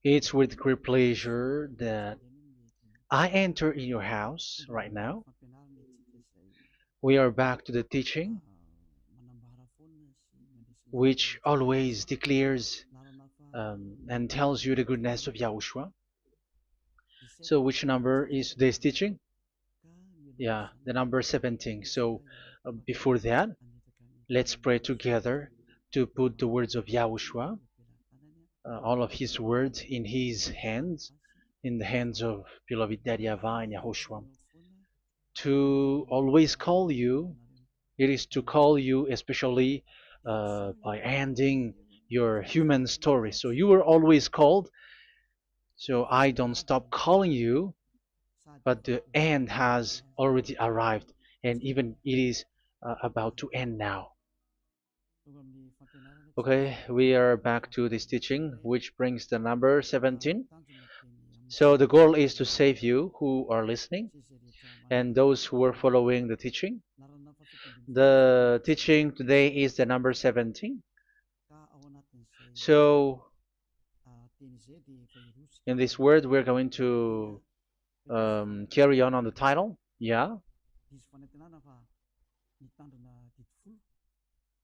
It's with great pleasure that I enter in your house right now. We are back to the teaching, which always declares and tells you the goodness of Yahushua. So, which number is today's teaching? Yeah, the number 17. So, before that, let's pray together to put the words of Yahushua, all of his words, in his hands, in the hands of beloved Daddy YAHVAH and YAHOSHUAH. To always call you, it is to call you especially by ending your human story. So you were always called, so I don't stop calling you, but the end has already arrived, and even it is about to end now. Okay, we are back to this teaching, which brings the number 17. So the goal is to save you who are listening and those who are following the teaching. The teaching today is the number 17. So in this word, we're going to carry on the title. Yeah,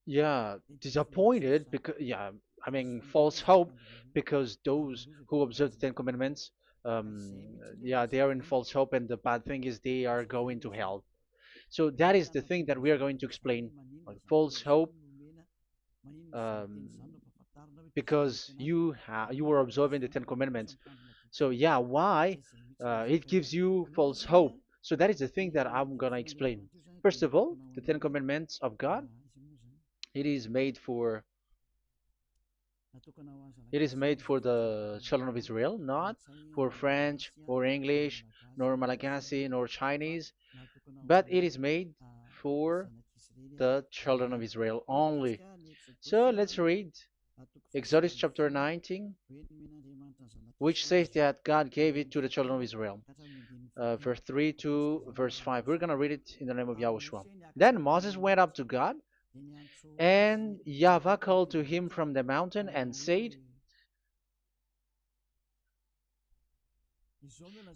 yeah, disappointed because I mean false hope because those who observe the Ten Commandments, yeah, they are in false hope, and the bad thing is they are going to hell. So that is the thing that we are going to explain, like false hope, um, because you were observing the Ten Commandments. So yeah, why it gives you false hope? So that is the thing that I'm gonna explain. First of all, the Ten Commandments of God, it is made for the children of Israel, not for French or English, nor Malagasy, nor Chinese, but it is made for the children of Israel only. So let's read Exodus chapter 19, which says that God gave it to the children of Israel. Verse 3 to verse 5. We're going to read it in the name of Yahushua. Then Moses went up to God, and YAHVAH called to him from the mountain and said,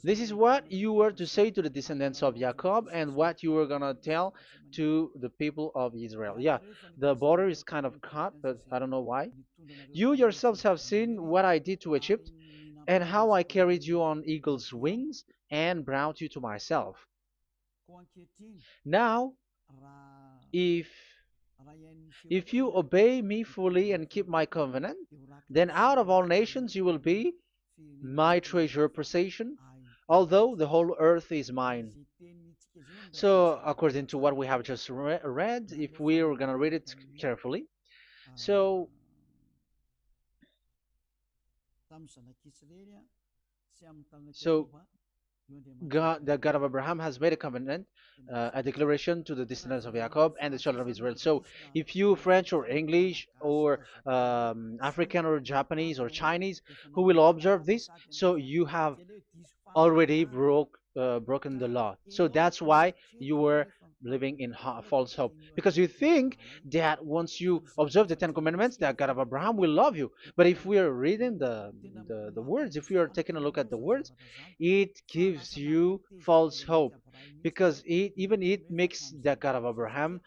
"This is what you were to say to the descendants of Jacob and what you were going to tell to the people of Israel." Yeah, the border is kind of cut, but I don't know why. "You yourselves have seen what I did to Egypt and how I carried you on eagle's wings and brought you to myself. Now, if you obey me fully and keep my covenant, then out of all nations you will be my treasure possession, although the whole earth is mine." So, according to what we have just read, if we're going to read it carefully, so so God, the God of Abraham, has made a covenant, a declaration to the descendants of Jacob and the children of Israel. So, if you French or English or African or Japanese or Chinese who will observe this, so you have already broken the law. So that's why you were living in false hope, because you think that once you observe the Ten Commandments, that God of Abraham will love you. But if we are reading the words, if we are taking a look at the words, it gives you false hope, because even it makes the God of Abraham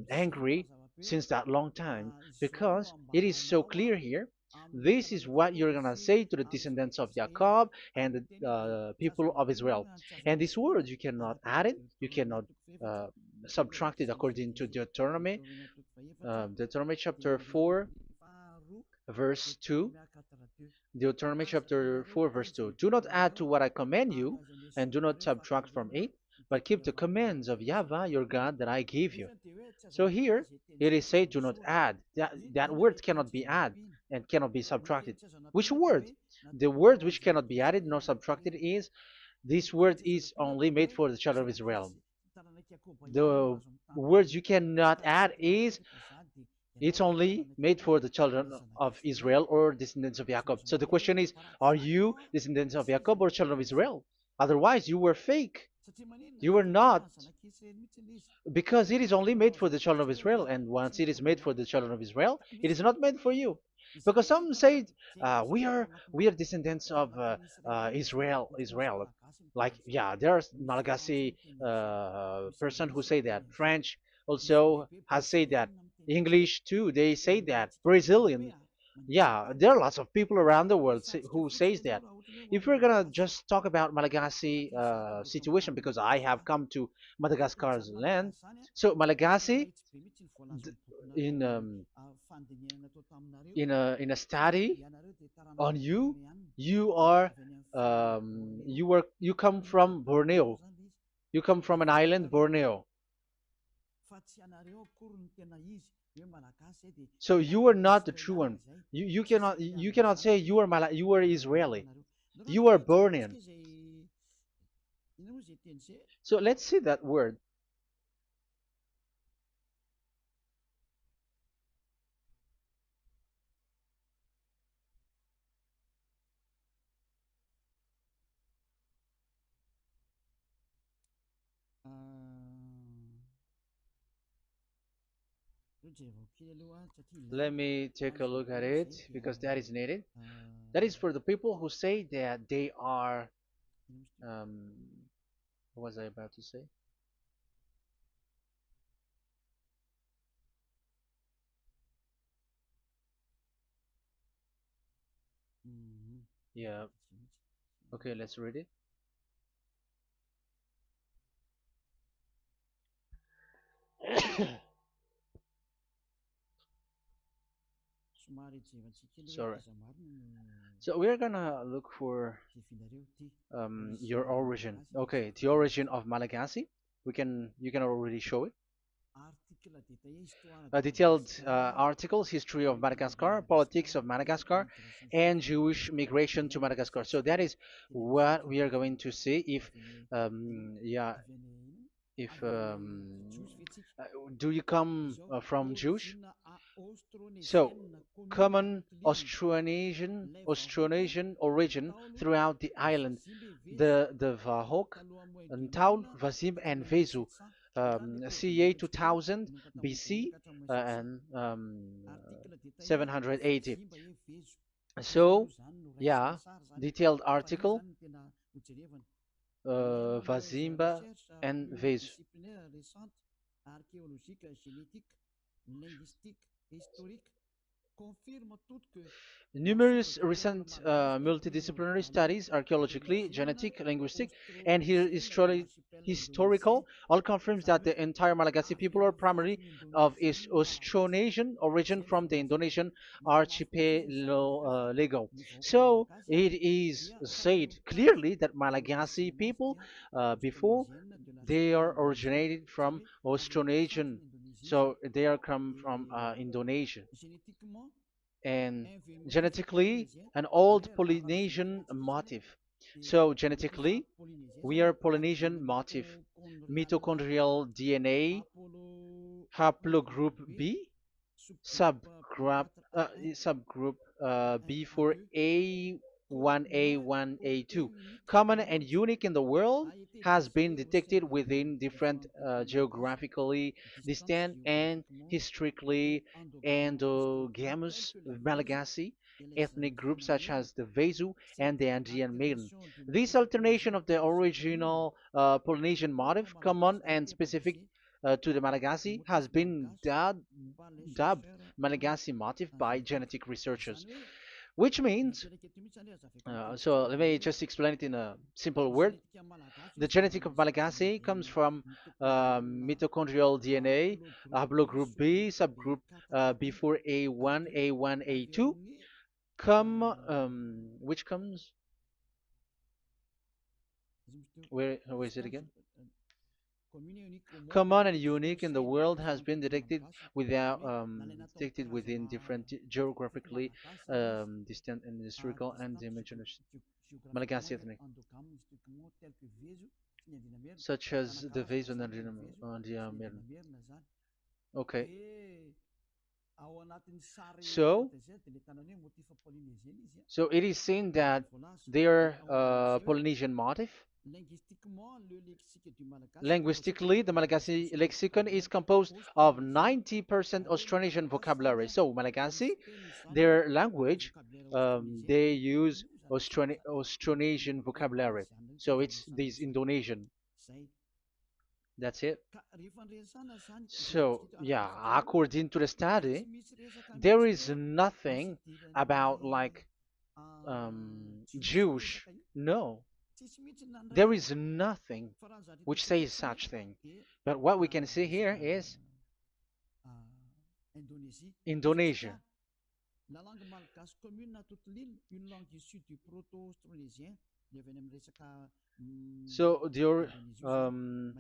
angry since that long time, because it is so clear here. This is what you're gonna say to the descendants of Jacob and the people of Israel. And this word, you cannot add it, you cannot uh, subtract it, according to Deuteronomy, Deuteronomy chapter 4, verse 2. Deuteronomy chapter 4, verse 2. "Do not add to what I command you, and do not subtract from it, but keep the commands of YAHVAH your God that I give you." So here it is said, "Do not add." That word cannot be added and cannot be subtracted. Which word? The word which cannot be added nor subtracted is, this word is only made for the children of Israel. The words you cannot add is, it's only made for the children of Israel or descendants of Jacob. So the question is, are you descendants of Jacob or children of Israel? Otherwise, you were fake. You were not, because it is only made for the children of Israel. And once it is made for the children of Israel, it is not made for you. because some say we are descendants of Israel. Like, yeah, there's Malagasy person who say that. French also has said that. English too, they say that. Brazilian, yeah, there are lots of people around the world who says that. If we're gonna just talk about Malagasy situation, because I have come to Madagascar's land, so Malagasy, d- in in a study on you, you come from Borneo. You come from an island, Borneo. So you are not the true one. You cannot say you are Israeli. You are born in. So let's see that word. Let me take a look at it because that is needed. That is for the people who say that they are. Um, what was I about to say? Yeah. Okay, let's read it. Sorry. So we're gonna look for your origin. Okay, the origin of Malagasy. You can already show it. Detailed articles, history of Madagascar, politics of Madagascar, and Jewish migration to Madagascar. So that is what we are going to see. Yeah, if uh, do you come from Jewish? So, common Austronesian origin throughout the island, the Vahok, Ntaul, Vazim, and Vesu, ca 2000 BC and 700 AD. So, yeah, detailed article, Vazimba and Vesu. Numerous recent multidisciplinary studies, archaeologically, genetic, linguistic, and historical, all confirms that the entire Malagasy people are primarily of Austronesian origin from the Indonesian archipelago. So it is said clearly that Malagasy people, before, they are originated from Austronesian, so they are come from Indonesia, and genetically an old Polynesian motif. So genetically, we are Polynesian motif, mitochondrial DNA, haplogroup B, subgroup subgroup B for A1A1A2, common and unique in the world, has been detected within different geographically distant and historically endogamous Malagasy ethnic groups such as the Vesu and the Andean Maiden. This alternation of the original Polynesian motif, common and specific to the Malagasy, has been dubbed Malagasy motif by genetic researchers, which means, so let me just explain it in a simple word. The genetic of Malagasy comes from mitochondrial DNA, haplogroup B, subgroup B4A1, A1, A2, which comes, where is it again? Common and unique in the world, has been detected within different geographically distant and historical and dimensional Malagasy ethnic, such as the Vase and the Okay. So, so it is seen that their Polynesian motif. Linguistically, the Malagasy lexicon is composed of 90% Austronesian vocabulary. So, Malagasy, their language, they use Austronesian vocabulary. So, it's this Indonesian. That's it. So, yeah, according to the study, there is nothing about like Jewish. No, there is nothing which says such thing. But what we can see here is Indonesia. So um,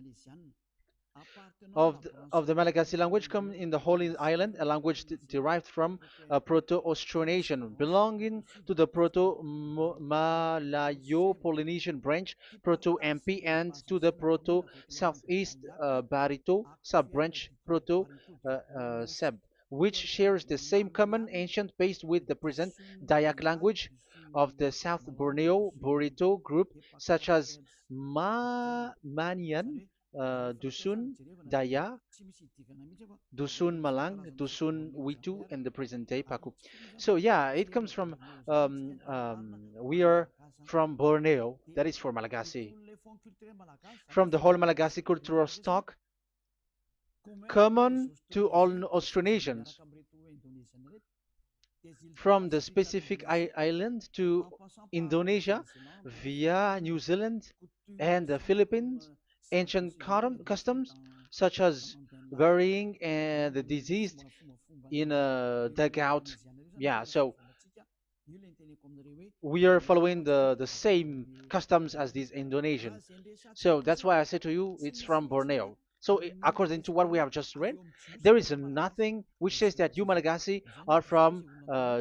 of the Malagasy language come in the Holy Island, a language derived from Proto-Austronesian, belonging to the Proto-Malayo-Polynesian branch, Proto-MP, and to the Proto-Southeast Barito sub-branch, Proto-Seb, which shares the same common ancient base with the present Dayak language of the South Borneo Burrito group, such as Manian, Dusun, Daya, Dusun Malang, Dusun Witu, and the present day Paku. So yeah, it comes from we are from Borneo, that is for Malagasy. From the whole Malagasy cultural stock, common to all Austronesians, from the specific island to Indonesia via New Zealand and the Philippines, ancient customs such as burying and the deceased in a dugout. Yeah, so we are following the same customs as these Indonesian. So that's why I said to you it's from Borneo. So according to what we have just read, there is nothing which says that you Malagasy are from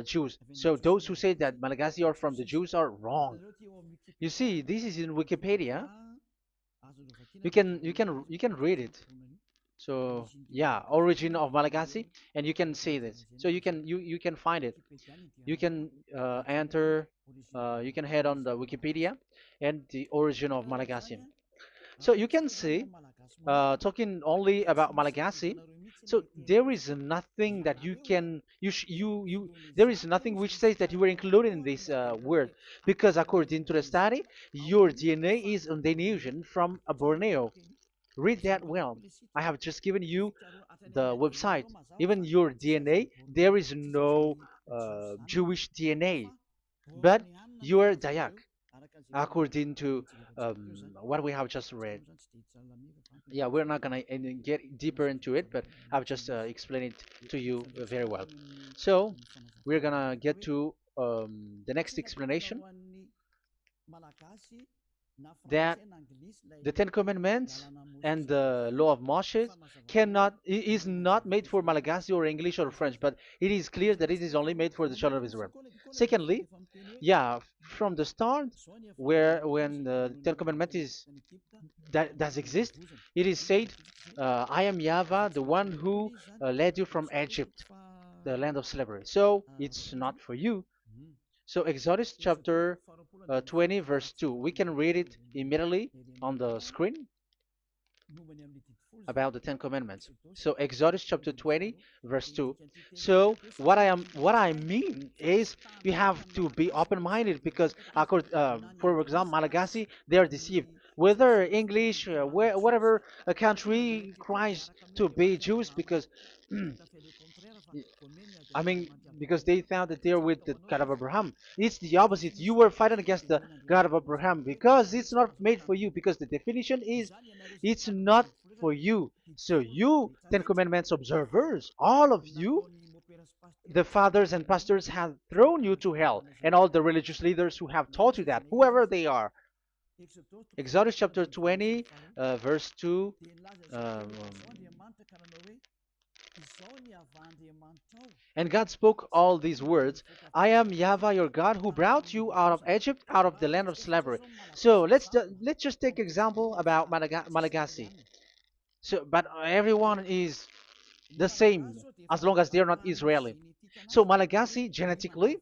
Jews. So those who say that Malagasy are from the Jews are wrong. You see, this is in Wikipedia. You can read it. So yeah, origin of Malagasy, and you can see this. So you can find it. You can enter. You can head on the Wikipedia and the origin of Malagasy. So you can see, talking only about Malagasy. So there is nothing that you can you there is nothing which says that you were included in this word, because according to the study, your DNA is Indonesian from Borneo. Read that well. I have just given you the website. Even your DNA, there is no Jewish DNA, but you are Dayak, according to what we have just read. Yeah, we're not gonna get deeper into it, but I've just explained it to you very well. So we're gonna get to the next explanation, that the Ten Commandments and the Law of Moshe is not made for Malagasy or English or French, but it is clear that it is only made for the children of Israel. Secondly, yeah, from the start, where when the Ten Commandments that does exist, it is said, "I am Yahweh, the one who led you from Egypt, the land of slavery." So it's not for you. So Exodus chapter 20 verse 2. We can read it immediately on the screen about the Ten Commandments. So Exodus chapter 20 verse 2. So what I mean is you have to be open-minded, because for example, Malagasy, they are deceived. Whether English, whatever a country cries to be Jews, because I mean, because they found that they're with the God of Abraham. It's the opposite. You were fighting against the God of Abraham, because it's not made for you. Because the definition is, it's not for you. So you, Ten Commandments observers, all of you, the fathers and pastors have thrown you to hell, and all the religious leaders who have taught you that, whoever they are. Exodus chapter 20, verse 2. Um, And God spoke all these words: "I am Yahweh your God, who brought you out of Egypt, out of the land of slavery." So let's just take example about Malagasy. So, but everyone is the same as long as they're not Israeli. So Malagasy genetically,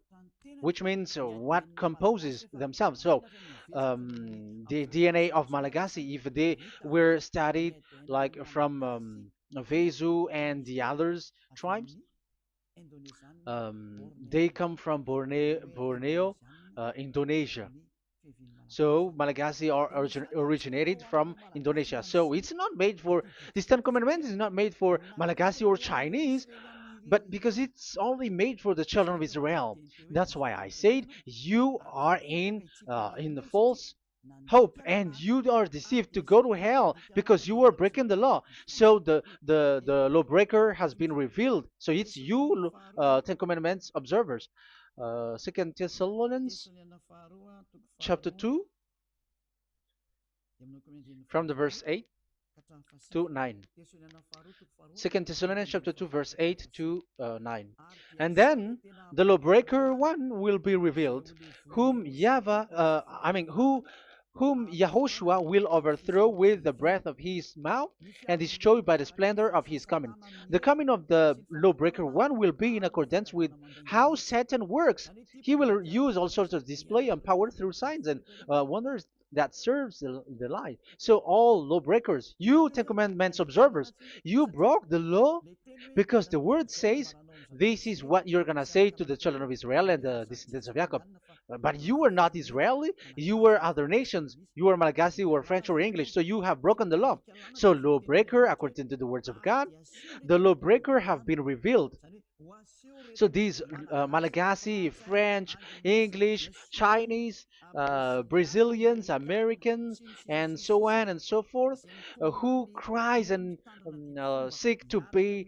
which means what composes themselves. So the DNA of Malagasy, if they were studied like from Vesu and the others tribes, they come from Borneo, Indonesia. So Malagasy are originated from Indonesia. So it's not made for this Ten Commandments is not made for Malagasy or Chinese, but because it's only made for the children of Israel. That's why I said you are in the false hope and you are deceived to go to hell because you are breaking the law. So the lawbreaker has been revealed. So it's you, Ten Commandments observers. Second Thessalonians chapter 2 from the verse 8 to 9. Second Thessalonians chapter 2 verse 8 to 9. And then the lawbreaker one will be revealed, whom whom Yahushua will overthrow with the breath of his mouth and destroy by the splendor of his coming. The coming of the lawbreaker one will be in accordance with how Satan works. He will use all sorts of display and power through signs and wonders that serves the lie. So all lawbreakers, you Ten Commandments observers, you broke the law because the word says this is what you're gonna say to the children of Israel and the descendants of Jacob. But you were not Israeli, you were other nations, you were Malagasy or French or English, so you have broken the law. So lawbreaker, according to the words of God, the lawbreaker have been revealed. So these Malagasy, French, English, Chinese, Brazilians, Americans, and so on and so forth, who cries and seek to be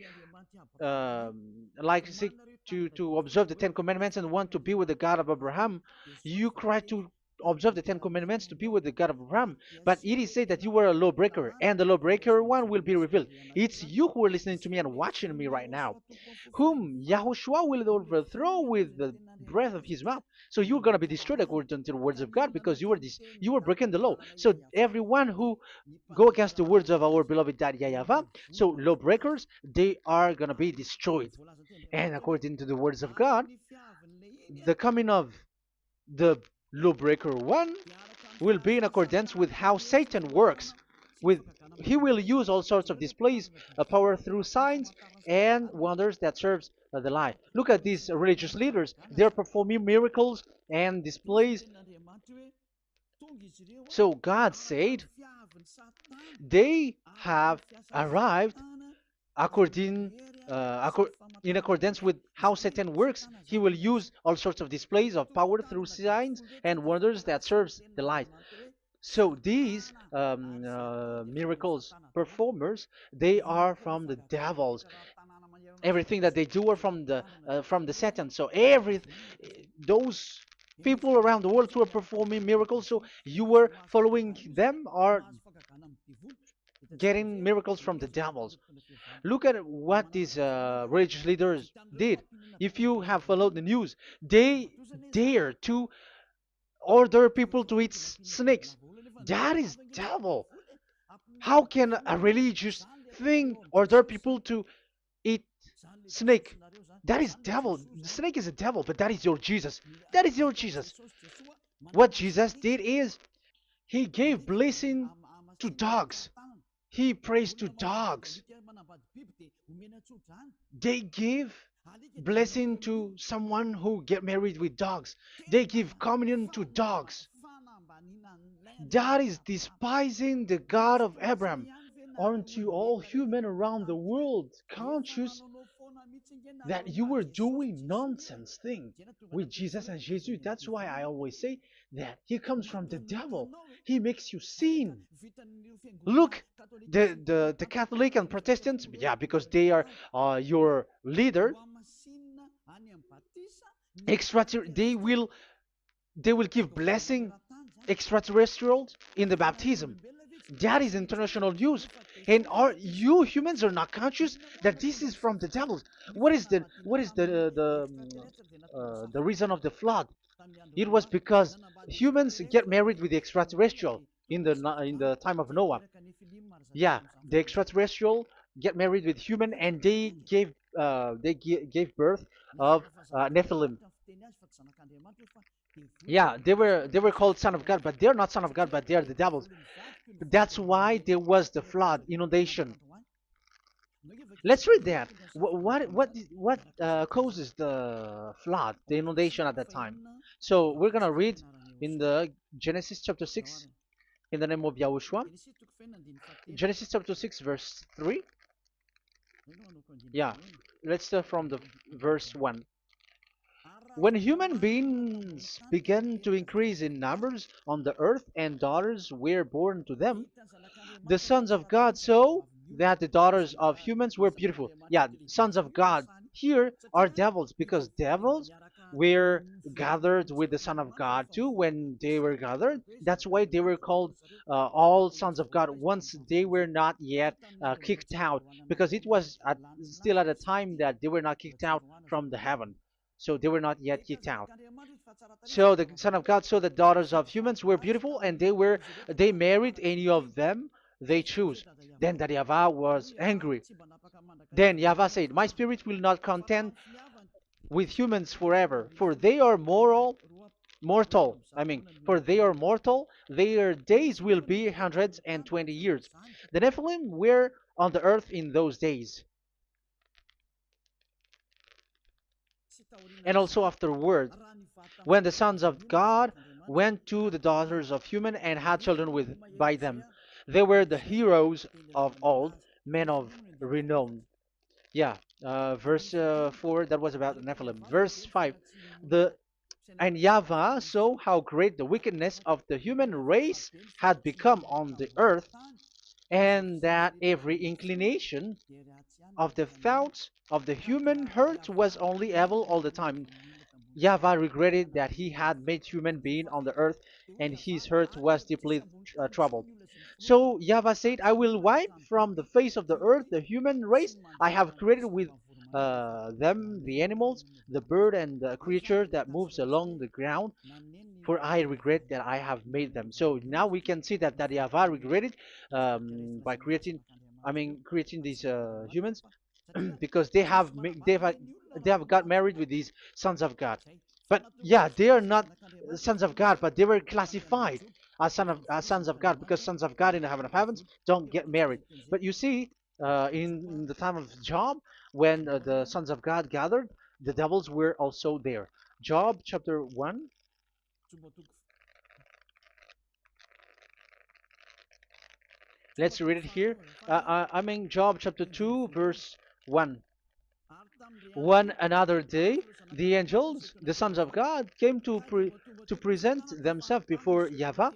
seek to observe the Ten Commandments and want to be with the God of Abraham. You cry to observe the Ten Commandments to be with the God of Abraham, but it is said that you were a lawbreaker, and the lawbreaker one will be revealed. It's you who are listening to me and watching me right now, whom Yahushua will overthrow with the breath of his mouth. So you're going to be destroyed according to the words of God because you were breaking the law. So everyone who go against the words of our beloved Dad YAHVAH, so lawbreakers, they are going to be destroyed. And according to the words of God, the coming of the lawbreaker one will be in accordance with how Satan works. With he will use all sorts of displays, power through signs and wonders that serves the lie. Look at these religious leaders; they're performing miracles and displays. So God said they have arrived according in accordance with how Satan works. He will use all sorts of displays of power through signs and wonders that serves the light. So these miracles performers, they are from the devils. Everything that they do are from the Satan. So every those people around the world who are performing miracles, so you were following them, are getting miracles from the devils. Look at what these religious leaders did. If you have followed the news, they dare to order people to eat snakes. That is devil. How can a religious thing order people to eat snake? That is devil. The snake is a devil, but that is your Jesus. That is your Jesus. What Jesus did is he gave blessing to dogs. He prays to dogs. They give blessing to someone who get married with dogs. They give communion to dogs. That is despising the God of Abraham. Aren't you all human around the world conscious that you were doing nonsense thing with Jesus and Jesus? That's why I always say that he comes from the devil. He makes you sin. Look, the Catholic and Protestants, yeah, because they are your leader. They will give blessing extraterrestrials in the baptism. That is international news, and are you humans are not conscious that this is from the devil? What is the reason of the flood? It was because humans get married with the extraterrestrial. in the time of Noah. Yeah, the extraterrestrial get married with human, and gave birth of Nephilim. Yeah, they were called son of God, but they're not son of God, but they are the devils. That's why there was the flood, inundation. Let's read that. What causes the flood, the inundation at that time? So we're gonna read in the Genesis chapter 6 in the name of Yahushua. Genesis chapter 6 verse 3. Yeah, let's start from the verse 1. When human beings began to increase in numbers on the earth and daughters were born to them, the sons of God saw that the daughters of humans were beautiful. Yeah, sons of God here are devils, because devils were gathered with the Son of God too when they were gathered. That's why they were called all sons of God once they were not yet kicked out, because it was still at a time that they were not kicked out from the heaven. So they were not yet kicked out. So the Son of God saw the daughters of humans were beautiful, and they married any of them they choose. Then that YAHVAH was angry. Then YAHVAH said, "My spirit will not contend with humans forever, for they are mortal. For they are mortal. Their days will be 120 years." The Nephilim were on the earth in those days, and also afterward, when the sons of God went to the daughters of human and had children with by them. They were the heroes of old, men of renown. Yeah, verse 4, that was about the Nephilim. Verse 5, the and YAHVAH saw how great the wickedness of the human race had become on the earth, and that every inclination of the thoughts of the human heart was only evil all the time. YAHVAH regretted that he had made human being on the earth, and his heart was deeply troubled. So YAHVAH said, "I will wipe from the face of the earth the human race I have created with them, the animals, the bird, and the creature that moves along the ground, for I regret that I have made them." So now we can see that YAHVAH regretted by creating these humans, because they have got married with these sons of God. But yeah, they are not sons of God, but they were classified as sons of God, because sons of God in the heaven of heavens don't get married. But you see, in the time of Job, when the sons of God gathered, the devils were also there. Job chapter 1. Let's read it here. Job chapter 2, verse 1. One another day, the angels, the sons of God, came to present themselves before YAHVAH,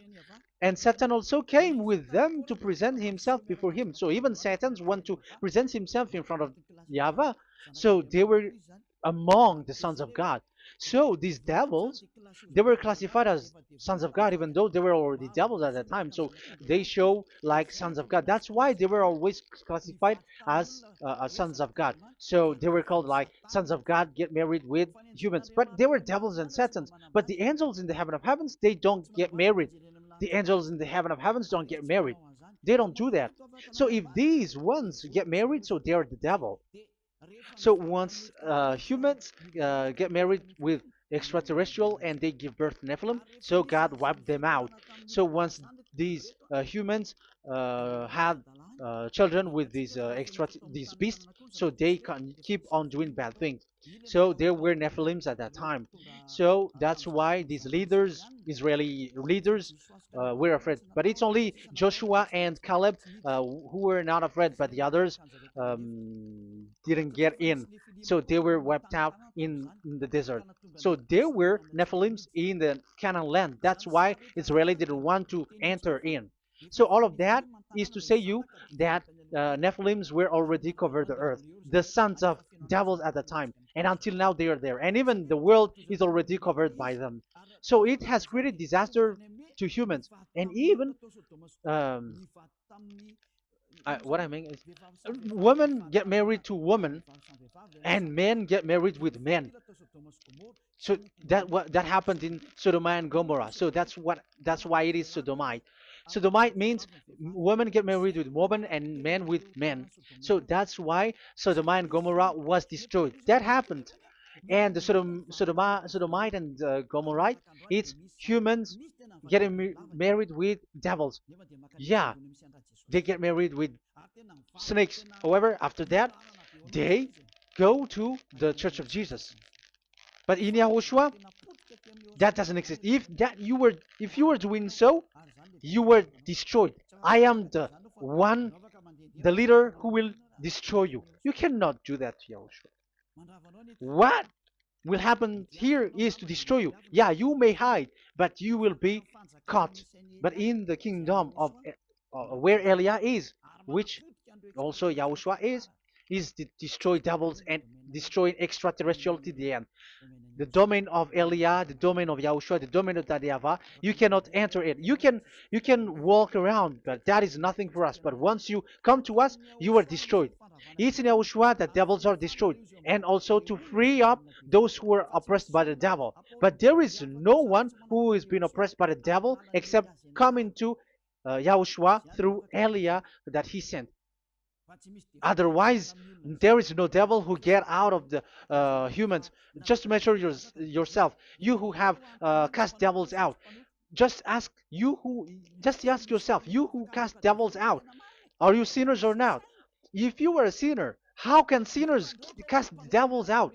and Satan also came with them to present himself before him. So even Satan's want to present himself in front of YAHVAH. So they were among the sons of God. So these devils, they were classified as sons of God, even though they were already devils at that time. So they show like sons of God. That's why they were always classified as sons of God. So they were called like sons of God get married with humans. But they were devils and satans. But the angels in the heaven of heavens, they don't get married. The angels in the heaven of heavens don't get married. They don't do that. So if these ones get married, so they are the devil. So once humans get married with extraterrestrial and they give birth to Nephilim, so God wiped them out. So once these humans had children with these beasts, so they can keep on doing bad things. So there were Nephilims at that time. So that's why these leaders, Israeli leaders, were afraid. But it's only Joshua and Caleb who were not afraid, but the others didn't get in. So they were wiped out in the desert. So there were Nephilims in the Canaan land. That's why Israeli didn't want to enter in. So all of that is to say you that Nephilims were already covered the earth, the sons of devils at the time, and until now they are there, and even the world is already covered by them. So it has created disaster to humans, and even what I mean is, women get married to women, and men get married with men. So that happened in Sodom and Gomorrah. So that's why it is sodomite. Sodomite means women get married with women and men with men. So that's why Sodom and Gomorrah was destroyed. That happened. And the Sodomite and Gomorrite, it's humans getting married with devils. Yeah, they get married with snakes. However, after that, they go to the Church of Jesus. But in Yahushua, that doesn't exist. If you were doing so, you were destroyed. I am the one, the leader who will destroy you. You cannot do that to Yahushua. What will happen here is to destroy you. Yeah, you may hide, but you will be caught. But in the kingdom of where Elia is, which also Yahushua is to destroy devils and destroy extraterrestriality. The end. The domain of Elia, the domain of Yahushua, the domain of YAHVAH, you cannot enter it. You can walk around, but that is nothing for us. But once you come to us, you are destroyed. It's in Yahushua that devils are destroyed, and also to free up those who are oppressed by the devil. But there is no one who is being oppressed by the devil except coming to Yahushua through Elia that he sent. Otherwise, there is no devil who get out of the humans. Just measure yourself. You who have cast devils out. Just ask you who. Just ask yourself. You who cast devils out. Are you sinners or not? If you are a sinner, how can sinners cast devils out?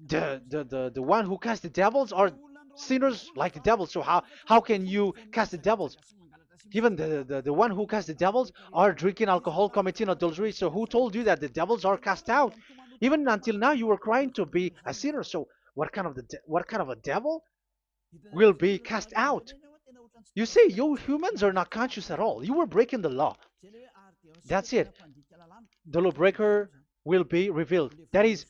The one who cast the devils are sinners like the devil. So how can you cast the devils? Even the one who cast the devils are drinking alcohol, committing adultery. So who told you that the devils are cast out? Even until now, you were crying to be a sinner. So what kind of a devil will be cast out? You see, you humans are not conscious at all. You were breaking the law. That's it. The lawbreaker will be revealed. That is,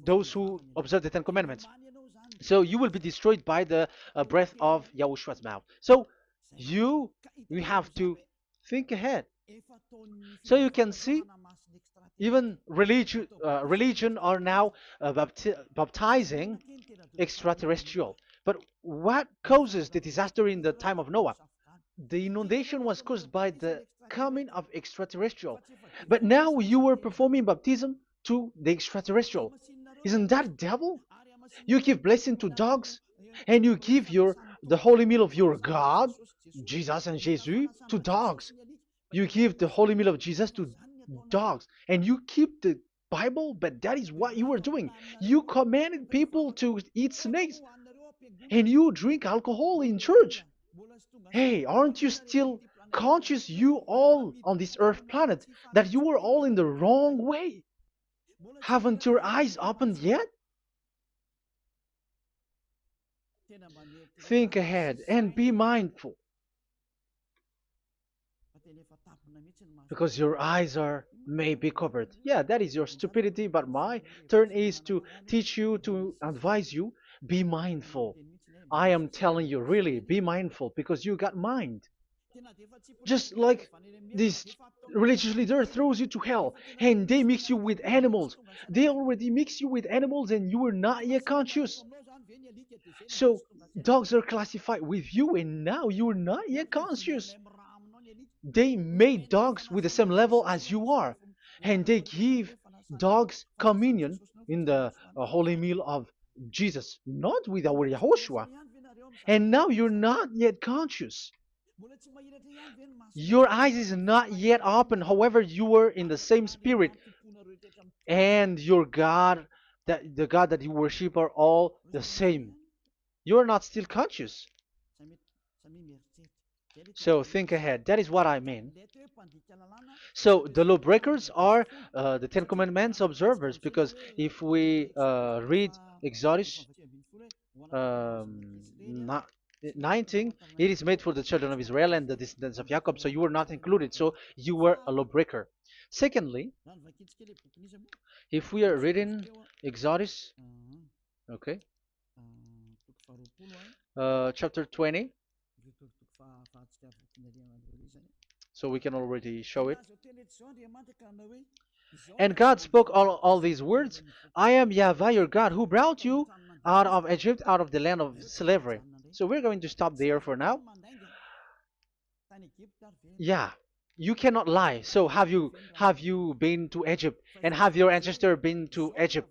those who observe the Ten Commandments. So you will be destroyed by the breath of Yahushua's mouth. So you we have to think ahead. So you can see, even religion are now baptizing extraterrestrial. But what causes the disaster in the time of Noah? The inundation was caused by the coming of extraterrestrial. But now you are performing baptism to the extraterrestrial. Isn't that devil? You give blessing to dogs, and you give the holy meal of your God, Jesus and Jesus, to dogs. You give the holy meal of Jesus to dogs, and you keep the Bible, but that is what you were doing. You commanded people to eat snakes, and you drink alcohol in church. Hey, aren't you still conscious, you all on this earth planet, that you were all in the wrong way? Haven't your eyes opened yet? Think ahead and be mindful, because your eyes are may be covered. Yeah, that is your stupidity, but my turn is to teach you, to advise you. Be mindful. I am telling you, really, be mindful, because you got mind. Just like this religious leader throws you to hell and they mix you with animals. They already mix you with animals and you are not yet conscious. So dogs are classified with you and now you are not yet conscious. They made dogs with the same level as you are, and they give dogs communion in the holy meal of Jesus, not with our Yahushua. And now you're not yet conscious. Your eyes is not yet open. However, you were in the same spirit, and your God, that the God that you worship, are all the same. You are not still conscious. So think ahead. That is what I mean. So the lawbreakers are the Ten Commandments observers, because if we read Exodus 19, it is made for the children of Israel and the descendants of Jacob, so you were not included, so you were a lawbreaker. Secondly, if we are reading Exodus, okay, chapter 20, so we can already show it. And God spoke all these words: I am YAHVAH your God, who brought you out of Egypt, out of the land of slavery. So we're going to stop there for now. Yeah, you cannot lie. So have you been to Egypt, and have your ancestor been to Egypt?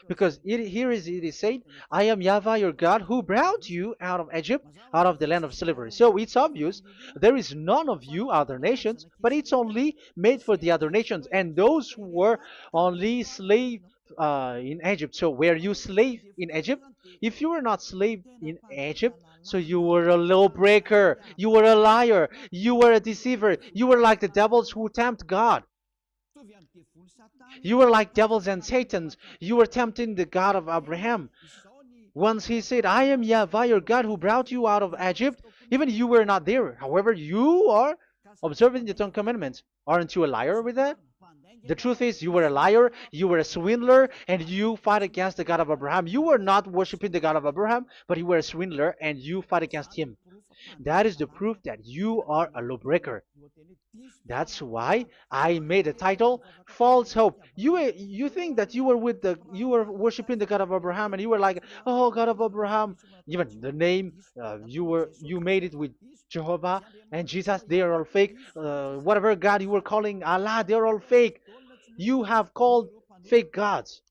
Because it is said, I am Yahweh your God who brought you out of Egypt, out of the land of slavery. So it's obvious there is none of you other nations, but it's only made for the other nations and those who were only slave in Egypt. So were you slave in Egypt? If you were not slave in Egypt, so you were a lawbreaker, you were a liar, you were a deceiver, you were like the devils who tempt God. You were like devils and satans. You were tempting the God of Abraham. Once he said, I am Yahweh, your God, who brought you out of Egypt, even you were not there. However, you are observing the Ten Commandments. Aren't you a liar with that? The truth is, you were a liar, you were a swindler, and you fight against the God of Abraham. You were not worshiping the God of Abraham, but you were a swindler and you fight against him. That is the proof that you are a lawbreaker. That's why I made a title, False Hope. You think that you were worshiping the God of Abraham and you were like, oh God of Abraham. Even the name you made it with Jehovah and Jesus, they are all fake. Whatever God you were calling Allah, they are all fake. You have called fake gods.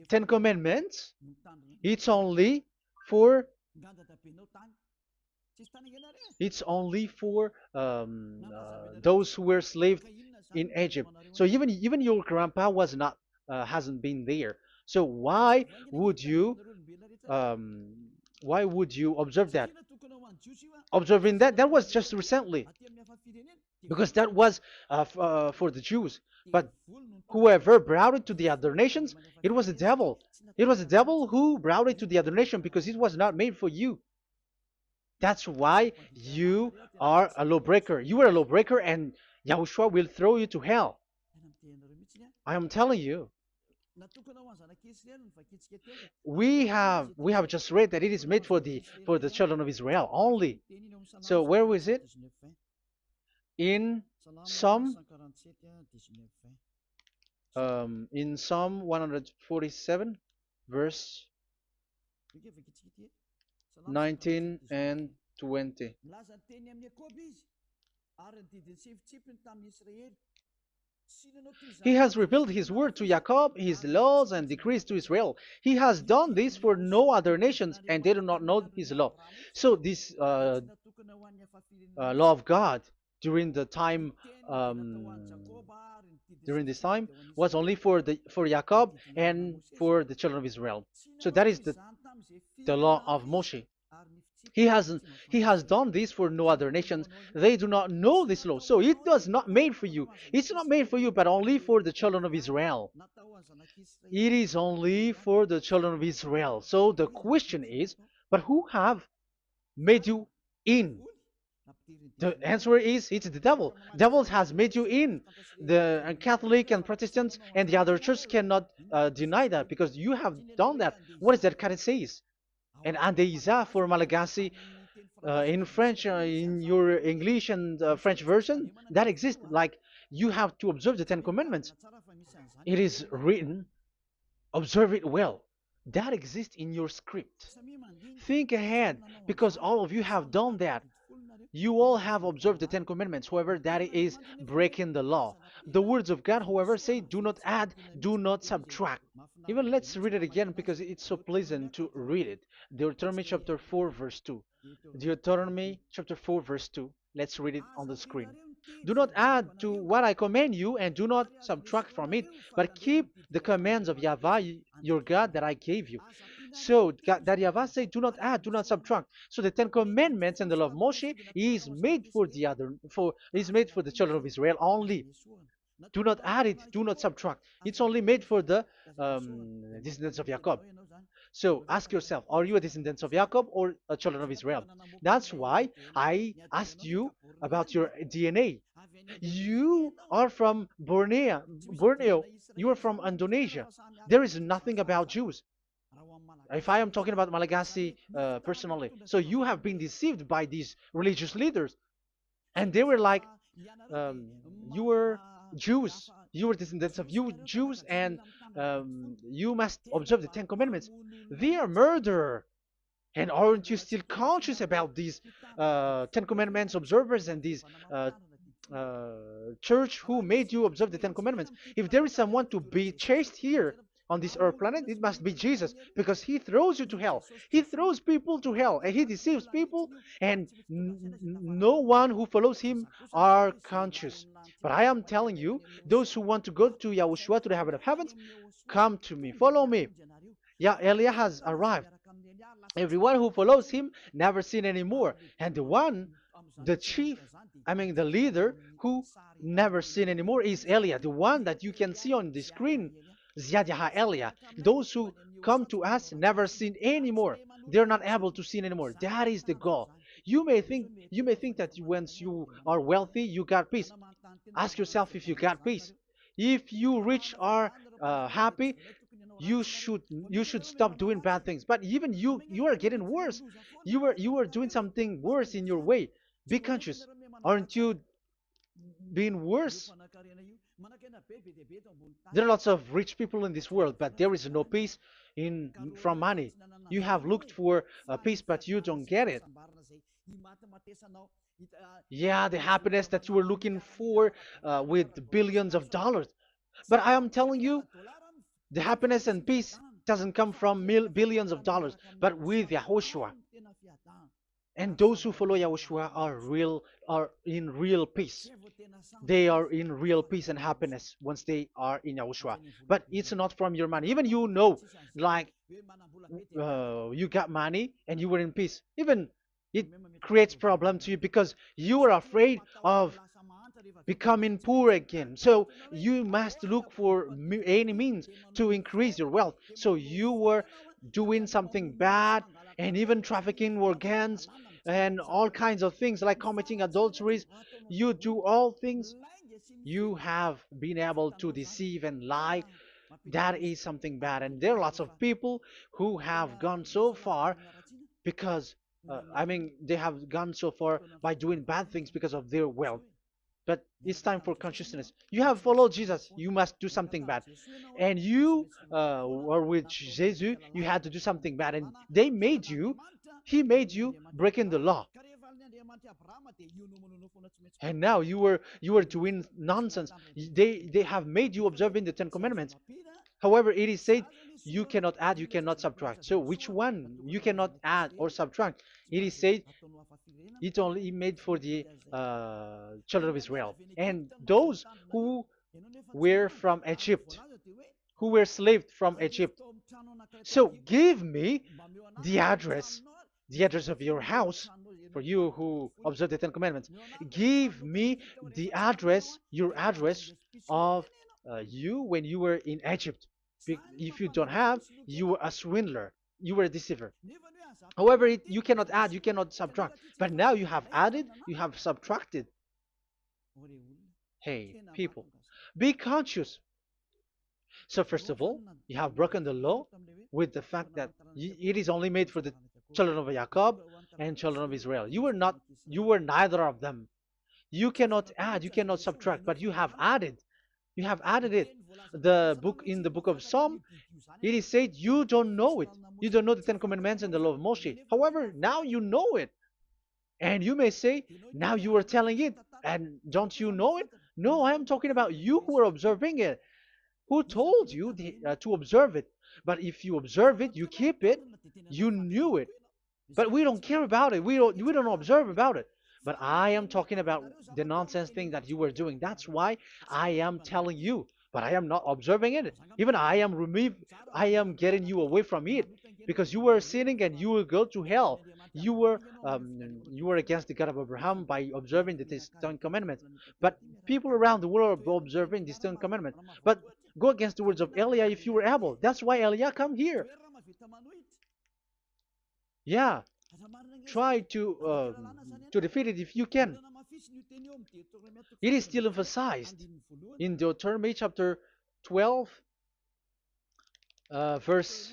Ten Commandments, it's only for those who were slaves in Egypt. So even your grandpa was not hasn't been there. So um, why would you observe that? Observing that was just recently because that was for the Jews. But whoever brought it to the other nations, it was the devil. It was the devil who brought it to the other nation because it was not made for you. That's why you are a lawbreaker. You are a lawbreaker, and Yahushua will throw you to hell. I am telling you. We have just read that it is made for the children of Israel only. So where was it? In Psalm in Psalm 147, verse 19 and 20. He has revealed his word to Jacob, his laws and decrees to Israel. He has done this for no other nations, and they do not know his law. So this law of God during the time um, during this time was only for Jacob and for the children of Israel. So that is the law of Moshe. He has he has done this for no other nations. They do not know this law. So it was not made for you. It's not made for you, but only for the children of Israel. It is only for the children of Israel. So the question is, but who have made you in? The answer is it's the devil. Devil has made you in. The Catholic and Protestants and the other churches cannot deny that because you have done that. What is that it says? And Andeiza for Malagasy in French, in your English and French version, that exists. Like you have to observe the Ten Commandments. It is written, observe it well. That exists in your script. Think ahead because all of you have done that. You all have observed the Ten Commandments, however, that is breaking the law. The words of God, however, say, do not add, do not subtract. Even let's read it again because it's so pleasant to read it. Deuteronomy chapter 4, verse 2. Deuteronomy chapter 4, verse 2. Let's read it on the screen. Do not add to what I command you, and do not subtract from it, but keep the commands of Yahweh, your God, that I gave you. So that Yahweh said, do not add, do not subtract. So the Ten Commandments and the law of Moshe is made for the children of Israel only. Do not add it, do not subtract. It's only made for the descendants of Jacob. So ask yourself, are you a descendant of Jacob or a children of Israel? That's why I asked you about your DNA. You are from Borneo. You are from Indonesia. There is nothing about Jews. If I am talking about Malagasy personally. So you have been deceived by these religious leaders. And they were like, you were Jews. You were descendants of you Jews, and you must observe the Ten Commandments. They are murderer. And aren't you still conscious about these Ten Commandments observers and these uh, church who made you observe the Ten Commandments? If there is someone to be chased here on this earth planet, it must be Jesus, because he throws you to hell. He throws people to hell, and he deceives people, and no one who follows him are conscious. But I am telling you, those who want to go to Yahushua, to the heaven of heavens, come to me, follow me. Yeah, Eliah has arrived. Everyone who follows him never sin anymore. And the chief, I mean the leader who never sin anymore is Eliah, the one that you can see on the screen. Ziyadyaha Eliah. Those who come to us never sin anymore. They're not able to sin anymore. That is the goal. You may think that once you are wealthy, you got peace. Ask yourself if you got peace. If you rich are happy, you should stop doing bad things. But even you are getting worse. You are doing something worse in your way. Be conscious. Aren't you being worse? There are lots of rich people in this world, but there is no peace in from money. You have looked for peace, but you don't get it. Yeah, the happiness that you were looking for with billions of dollars. But I am telling you, the happiness and peace doesn't come from billions of dollars, but with Yahushua. And those who follow Yahushua are in real peace. They are in real peace and happiness once they are in Yahushua. But it's not from your money. Even like you got money and you were in peace. Even it creates problem to you because you are afraid of becoming poor again. So you must look for any means to increase your wealth. So you were doing something bad and even trafficking organs and all kinds of things like committing adulteries. You do all things. You have been able to deceive and lie. That is something bad. And there are lots of people who have gone so far because, they have gone so far by doing bad things because of their wealth. But it's time for consciousness. You have followed Jesus, you must do something bad. And you were with Jesus, you had to do something bad. And he made you breaking the law. And now you were doing nonsense. They have made you observing the Ten Commandments. However, it is said you cannot add, you cannot subtract. So which one you cannot add or subtract? It is said it only made for the children of Israel and those who were from Egypt, who were slaved from Egypt. So give me the address, the address of your house, for you who observe the Ten Commandments. Give me the address, your address of you when you were in Egypt. If you don't have, you were a swindler, you were a deceiver. However, you cannot add, you cannot subtract. But now you have added, you have subtracted. Hey, people, be conscious. So first of all, you have broken the law with the fact that it is only made for the children of Jacob and children of Israel. You were neither of them. You cannot add, you cannot subtract, but you have added. You have added it. In the book of Psalm, it is said you don't know it. You don't know the Ten Commandments and the law of Moshe. However, now you know it. And you may say, now you are telling it, and don't you know it? No, I am talking about you who are observing it. Who told you to observe it? But if you observe it, you keep it, you knew it. But we don't care about it. We don't observe about it. But I am talking about the nonsense thing that you were doing. That's why I am telling you. But I am not observing it. Even I am getting you away from it because you were sinning and you will go to hell. You were against the God of Abraham by observing the Ten Commandments. But people around the world are observing the Ten Commandments. But go against the words of Eliah if you were able. That's why Eliah come here. Yeah, try to defeat it if you can. It is still emphasized in Deuteronomy chapter 12, verse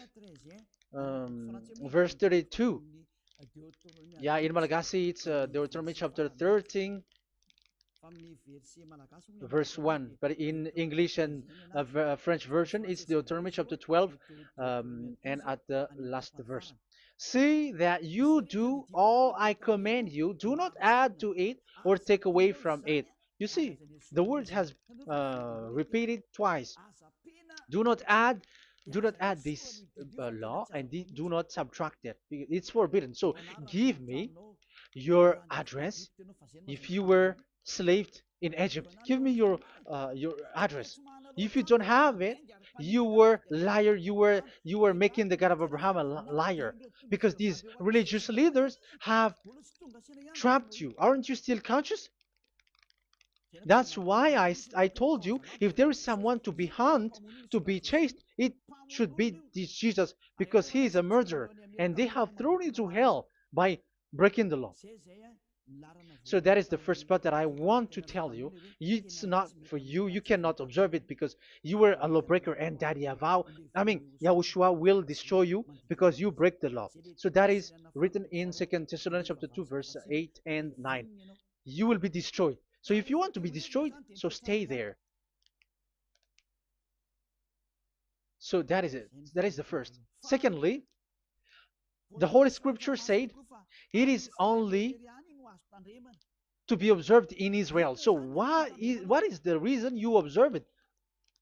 32. Yeah, in Malagasy it's Deuteronomy chapter 13, verse 1. But in English and French version, it's Deuteronomy chapter 12, and at the last verse. See that you do all I command you. Do not add to it or take away from it. You see, the word has repeated twice. Do not add, do not add this law, and do not subtract it. It's forbidden. So give me your address. If you were slaved in Egypt, give me your address. If you don't have it, you were liar. You were making the God of Abraham a liar, because these religious leaders have trapped you. Aren't you still conscious? That's why I told you, if there is someone to be hunted, to be chased, it should be this Jesus, because he is a murderer, and they have thrown you to hell by breaking the law. So that is the first part that I want to tell you. It's not for you. You cannot observe it because you were a lawbreaker, and that Yahushua will destroy you because you break the law. So that is written in 2 Thessalonians chapter 2, verse 8 and 9. You will be destroyed. So if you want to be destroyed, so stay there. So that is it. That is the first. Secondly, the Holy Scripture said it is only to be observed in Israel. So what is the reason you observe it?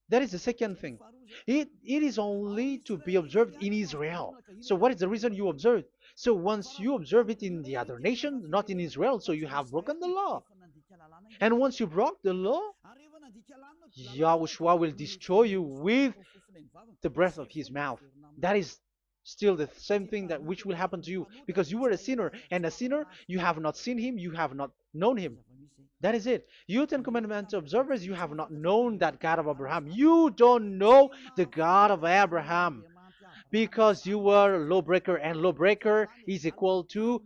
That is the second thing. It is only to be observed in Israel. So what is the reason you observe it? So once you observe it in the other nations, not in Israel, so you have broken the law. And once you broke the law, Yahushua will destroy you with the breath of his mouth. That is still the same thing that which will happen to you, because you were a sinner, and a sinner, you have not seen him, you have not known him. That is it. You Ten Commandments observers, you have not known that God of Abraham. You don't know the God of Abraham, because you were a lawbreaker, and lawbreaker is equal to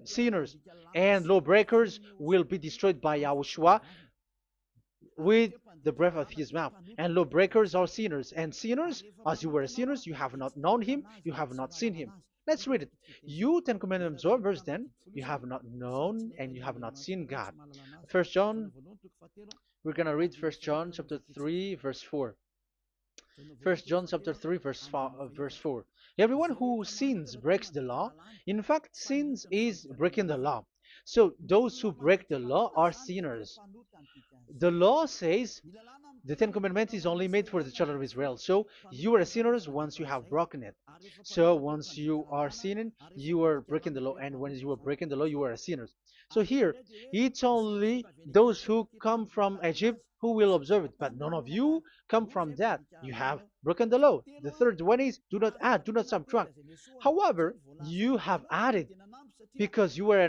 sinners, and lawbreakers will be destroyed by Yahushua with the breath of his mouth. And lawbreakers are sinners, and sinners, as you were sinners, you have not known him, you have not seen him. Let's read it. You Ten Commandments observers, then, you have not known and you have not seen God. First John, we're going to read 1 John chapter 3, verse 4. 1 John chapter 3, verse 4. Everyone who sins breaks the law. In fact, sins is breaking the law. So those who break the law are sinners. The law says the Ten Commandments is only made for the children of Israel. So you are sinners once you have broken it. So once you are sinning, you are breaking the law. And when you are breaking the law, you are a sinner. So here, it's only those who come from Egypt who will observe it. But none of you come from that. You have broken the law. The third one is do not add, do not subtract. However, you have added, because you were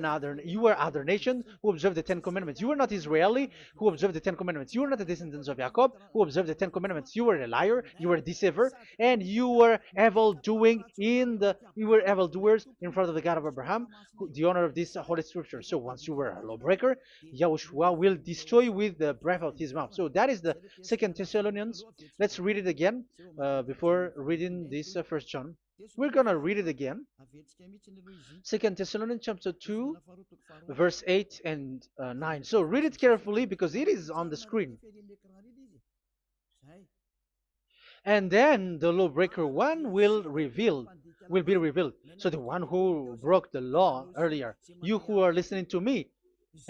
other nation who observed the Ten Commandments. You were not Israeli who observed the Ten Commandments. You were not the descendants of Jacob who observed the Ten Commandments. You were a liar, you were a deceiver, and you were evil-doers in front of the God of Abraham, the honor of this Holy Scripture. So once you were a lawbreaker, Yahushua will destroy you with the breath of his mouth. So that is the 2 Thessalonians. Let's read it again before reading this 1 John. We're going to read it again. 2 Thessalonians chapter 2, verse 8 and 9. So read it carefully because it is on the screen. And then the lawbreaker one will be revealed. So the one who broke the law earlier, you who are listening to me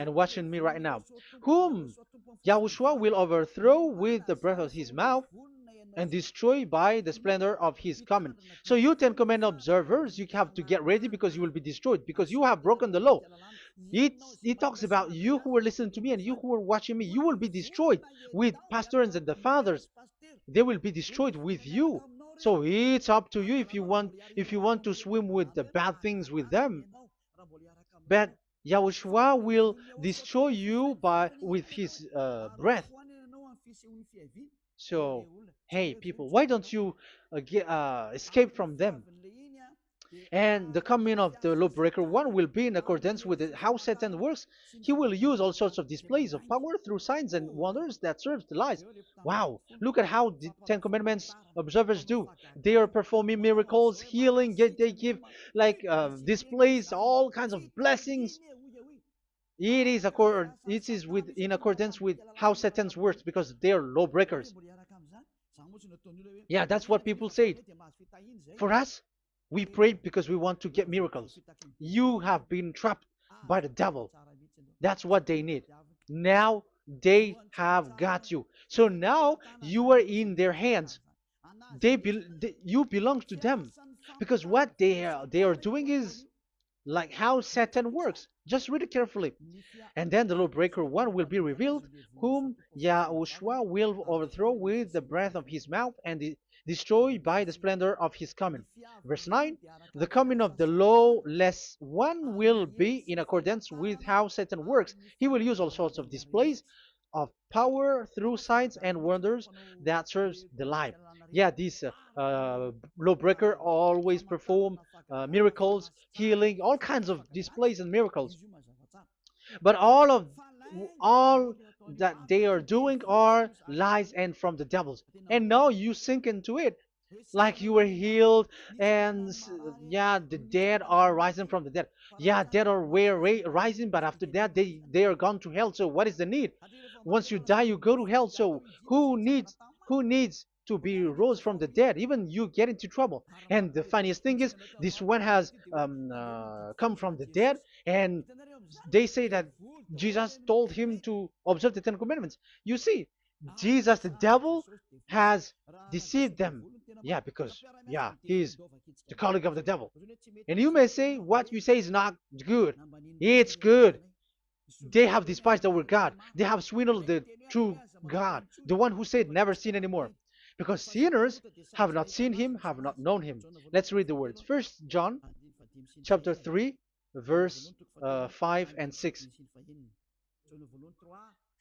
and watching me right now, whom Yahushua will overthrow with the breath of his mouth and destroy by the splendor of his coming. So you Ten Commandment observers, you have to get ready because you will be destroyed, because you have broken the law. It talks about you who are listening to me and you who are watching me. You will be destroyed with pastors and the fathers. They will be destroyed with you. So it's up to you if you want to swim with the bad things with them. But Yahushua will destroy you with his breath. So, hey people, why don't you escape from them? And the coming of the lawbreaker one will be in accordance with how Satan works. He will use all sorts of displays of power through signs and wonders that serve the lies. Wow, look at how the Ten Commandments observers do. They are performing miracles, healing, they give like displays, all kinds of blessings. It is with in accordance with how Satan works because they are lawbreakers. Yeah, that's what people say. For us, we pray because we want to get miracles. You have been trapped by the devil. That's what they need. Now they have got you. So now you are in their hands. You belong to them because what they are doing is like how Satan works. Just read it carefully. And then the lawbreaker one will be revealed, whom Yahushua will overthrow with the breath of his mouth and destroy by the splendor of his coming. Verse 9, the coming of the lawless one will be in accordance with how Satan works. He will use all sorts of displays of power through signs and wonders that serves the life. Yeah, this lawbreaker always perform miracles, healing, all kinds of displays and miracles. But all that they are doing are lies and from the devils. And now you sink into it like you were healed and yeah, the dead are rising from the dead. Yeah, dead are rising, but after that they are gone to hell. So what is the need? Once you die you go to hell. So who needs to be rose from the dead? Even you get into trouble. And the funniest thing is this one has come from the dead, and they say that Jesus told him to observe the Ten Commandments. You see, Jesus, the devil, has deceived them. Yeah, because, yeah, he's the colleague of the devil. And you may say, what you say is not good. It's good. They have despised our God. They have swindled the true God, the one who said, never sin anymore. Because sinners have not seen him, have not known him. Let's read the words. First John chapter 3, verse 5 and 6.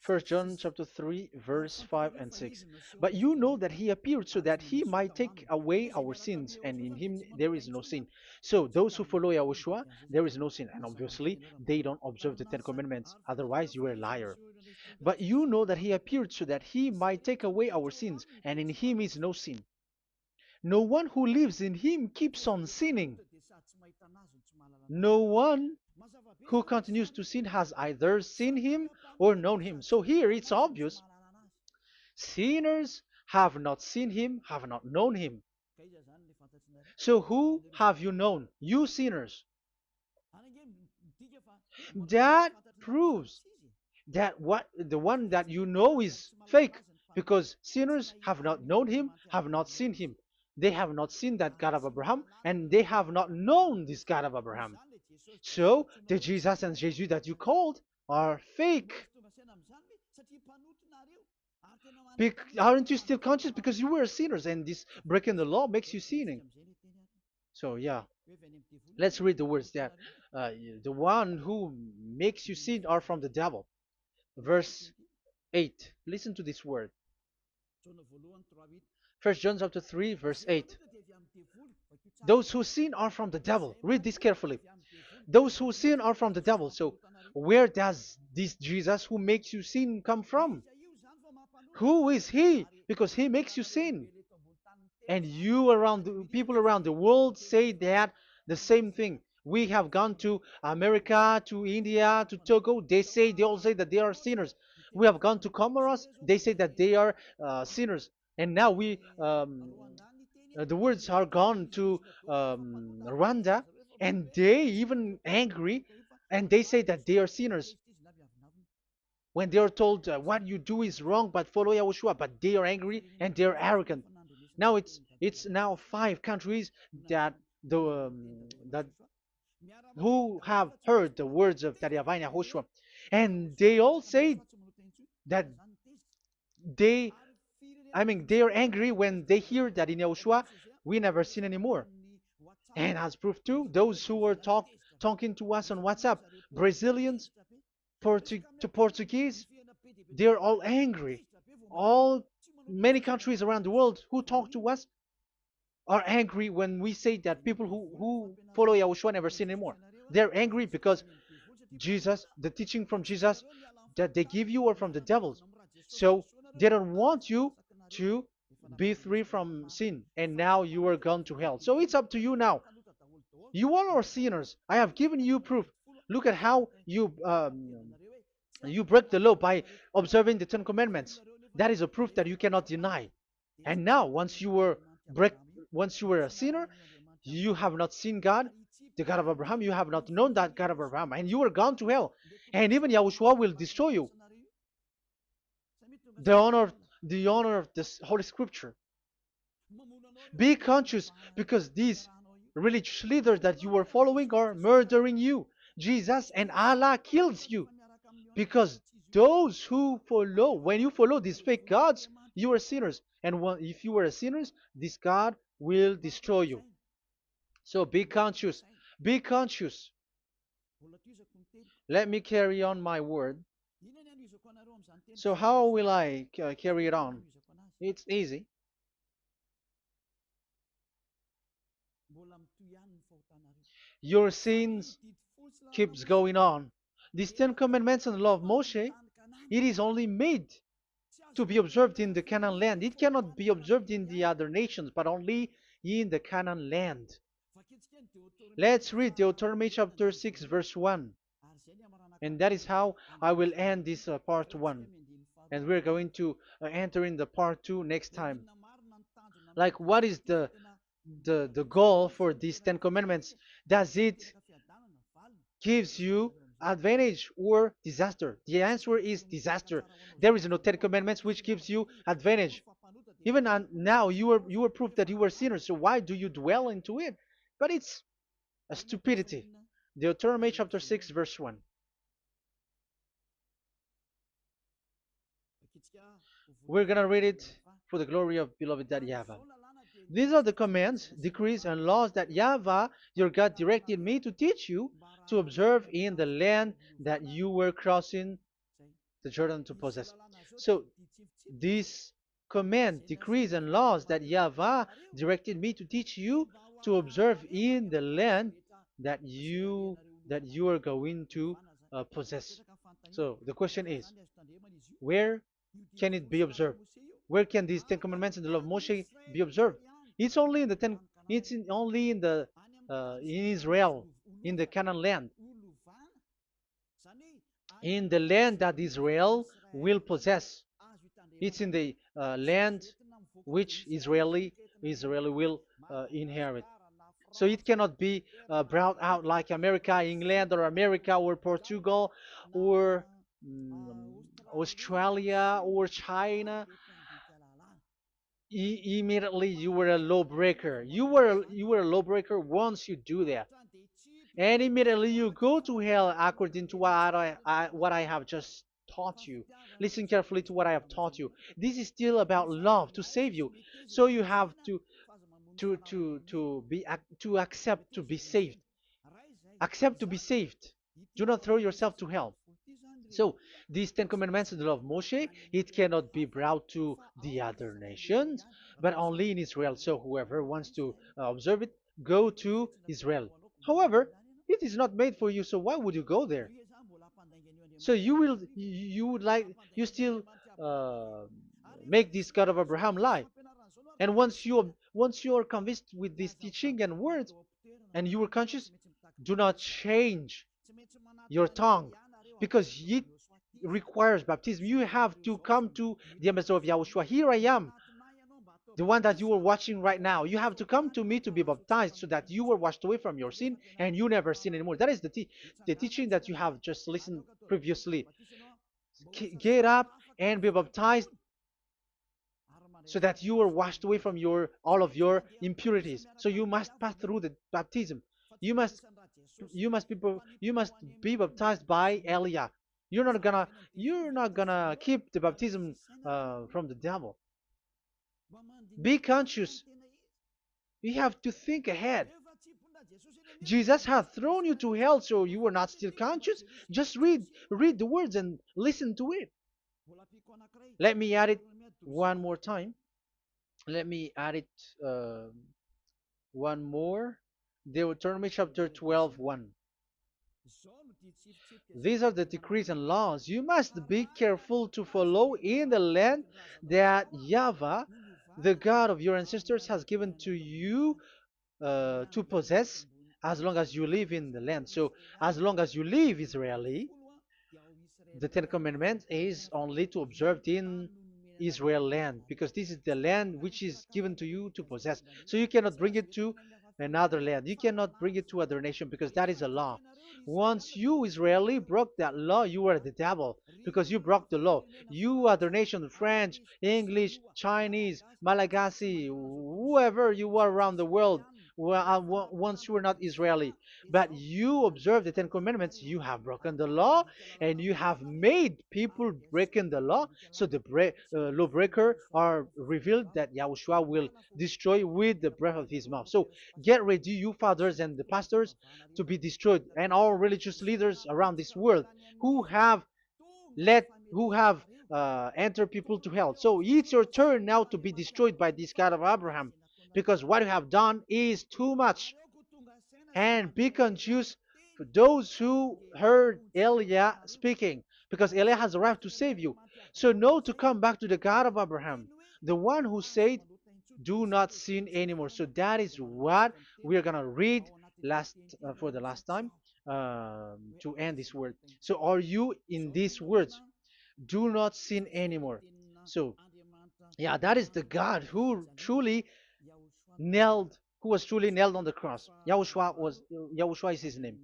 First John chapter 3, verse 5 and 6. But you know that he appeared so that he might take away our sins, and in him there is no sin. So those who follow YAHOSHUAH, there is no sin. And obviously, they don't observe the Ten Commandments. Otherwise, you are a liar. But you know that he appeared so that he might take away our sins, and in him is no sin. No one who lives in him keeps on sinning. No one who continues to sin has either seen him or known him. So here it's obvious. Sinners have not seen him, have not known him. So who have you known? You sinners. That proves that what the one that you know is fake, because sinners have not known him, have not seen him. They have not seen that God of Abraham, and they have not known this God of Abraham. So the Jesus and Jesus that you called are fake. Aren't you still conscious? Because you were sinners, and this breaking the law makes you sinning. So yeah, let's read the words that the one who makes you sin are from the devil. Verse 8. Listen to this word. First John chapter 3, verse 8. Those who sin are from the devil. Read this carefully. Those who sin are from the devil. So where does this Jesus who makes you sin come from? Who is he? Because he makes you sin. And people around the world say that the same thing. We have gone to America, to India, to Togo. They all say that they are sinners. We have gone to Comoros. They say that they are sinners. And now the words are gone to Rwanda, and they even angry, and they say that they are sinners when they are told what you do is wrong, but follow YAHOSHUAH. But they are angry and they are arrogant. Now it's now 5 countries that that who have heard the words of Yahavah and YAHOSHUAH, and they all say that they they are angry when they hear that in YAHOSHUAH we never sin anymore. And as proof too, those who were talking to us on WhatsApp, Brazilians, Portuguese, they're all angry. All Many countries around the world who talk to us are angry when we say that people who follow YAHOSHUAH never sin anymore. They're angry because Jesus, the teaching from Jesus that they give you are from the devils. So they don't want you to be free from sin, and now you are gone to hell. So it's up to you now. You all are sinners. I have given you proof. Look at how you break the law by observing the Ten Commandments. That is a proof that you cannot deny. And now, break, once you were a sinner, you have not seen God, the God of Abraham. You have not known that God of Abraham, and you are gone to hell. And even Yahushua will destroy you. The honor, the honor of this Holy Scripture. Be conscious because these religious leaders that you are following are murdering you. Jesus and Allah kills you because those who follow, when you follow these fake gods, you are sinners. And if you are a sinner, this God will destroy you. So be conscious. Be conscious. Let me carry on my word. So how will I carry it on? It's easy. Your sins keeps going on. These Ten Commandments and the law of Moshe, it is only made to be observed in the Canaan land. It cannot be observed in the other nations, but only in the Canaan land. Let's read Deuteronomy chapter 6, verse 1. And that is how I will end this part 1. And we're going to enter in the part 2 next time. Like, what is the goal for these Ten Commandments? Does it gives you advantage or disaster? The answer is disaster. There is no Ten Commandments which gives you advantage. Even now, you are proof that you were sinners. So why do you dwell into it? But it's a stupidity. Deuteronomy chapter 6, verse 1. We're going to read it for the glory of beloved Daddy Yahweh. These are the commands, decrees, and laws that Yahweh, your God, directed me to teach you to observe in the land that you were crossing the Jordan to possess. So, these command, decrees, and laws that Yahweh directed me to teach you to observe in the land that you are going to possess. So the question is, where can it be observed? Where can these Ten Commandments and the law of Moshe be observed? It's only in the ten. Only in the in Israel, in the Canaan land, in the land that Israel will possess. It's in the land which Israeli will inherit. So it cannot be brought out like America, England, or America, or Portugal, or Australia, or China. Immediately you were a lawbreaker. You were a lawbreaker once you do that, and immediately you go to hell according to what I have just taught you. Listen carefully to what I have taught you. This is still about love to save you. So you have to accept to be saved. Accept to be saved. Do not throw yourself to hell. So these Ten Commandments and the law of Moshe, it cannot be brought to the other nations, but only in Israel. So whoever wants to observe it, go to Israel. However, it is not made for you, so why would you go there? So you still uh, make this God of Abraham lie. And once you are convinced with this teaching and words, and you are conscious, do not change your tongue, because it requires baptism. You have to come to the ambassador of Yahushua. Here I am, the one that you are watching right now. You have to come to me to be baptized so that you were washed away from your sin and you never sin anymore. That is the teaching that you have just listened previously. Get up and be baptized so that you are washed away from all of your impurities. So you must pass through the baptism. You must be baptized by Elia. You're not gonna keep the baptism from the devil. Be conscious. You have to think ahead. Jesus has thrown you to hell, so you are not still conscious. Just read the words and listen to it. Let me add it one more time. Let me add it one more. Deuteronomy chapter 12, 1. These are the decrees and laws you must be careful to follow in the land that Yahweh, the God of your ancestors, has given to you to possess, as long as you live in the land. So as long as you live Israeli, the Ten Commandments is only to observe in Israel land, because this is the land which is given to you to possess. So you cannot bring it to another land. You cannot bring it to other nation, because that is a law. Once you Israeli broke that law, you were the devil, because you broke the law. You other nation, French, English, Chinese, Malagasy, whoever you are around the world, once you were not Israeli, but you observe the Ten Commandments, you have broken the law, and you have made people breaking the law. So the lawbreaker are revealed that Yahushua will destroy with the breath of his mouth. So get ready, you fathers and the pastors, to be destroyed, and all religious leaders around this world who have who have entered people to hell. So it's your turn now to be destroyed by this God of Abraham, because what you have done is too much. And be conscious for those who heard Eliah speaking, because Eliah has arrived to save you. So know to come back to the God of Abraham, the one who said, "Do not sin anymore." So that is what we are gonna read last for the last time to end this word. So are you in these words? Do not sin anymore. So yeah, that is the God who was truly nailed on the cross. Yahushua is his name.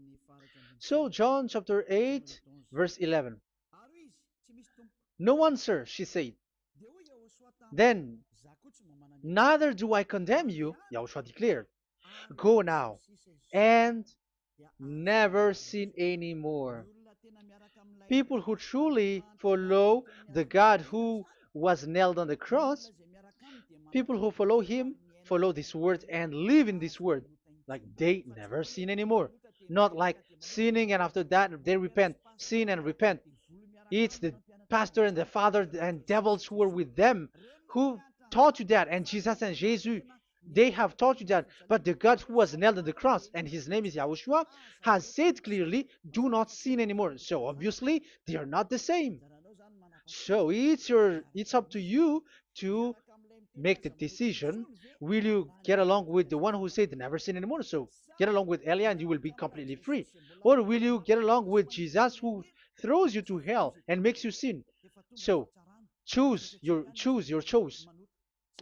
So John chapter 8 verse 11. No answer, she said. Then, neither do I condemn you, Yahushua declared. Go now and never sin anymore. People who truly follow the God who was nailed on the cross, people who follow him, follow this word and live in this word. Like they never sin anymore. Not like sinning and after that they repent. Sin and repent. It's the pastor and the father and devils who were with them who taught you that. And Jesus and Jesus, they have taught you that. But the God who was nailed on the cross, and his name is Yahushua, has said clearly, do not sin anymore. So obviously, they are not the same. So it's up to you to make the decision. Will you get along with the one who said never sin anymore? So get along with Elia and you will be completely free. Or will you get along with Jesus who throws you to hell and makes you sin? So choose your choice.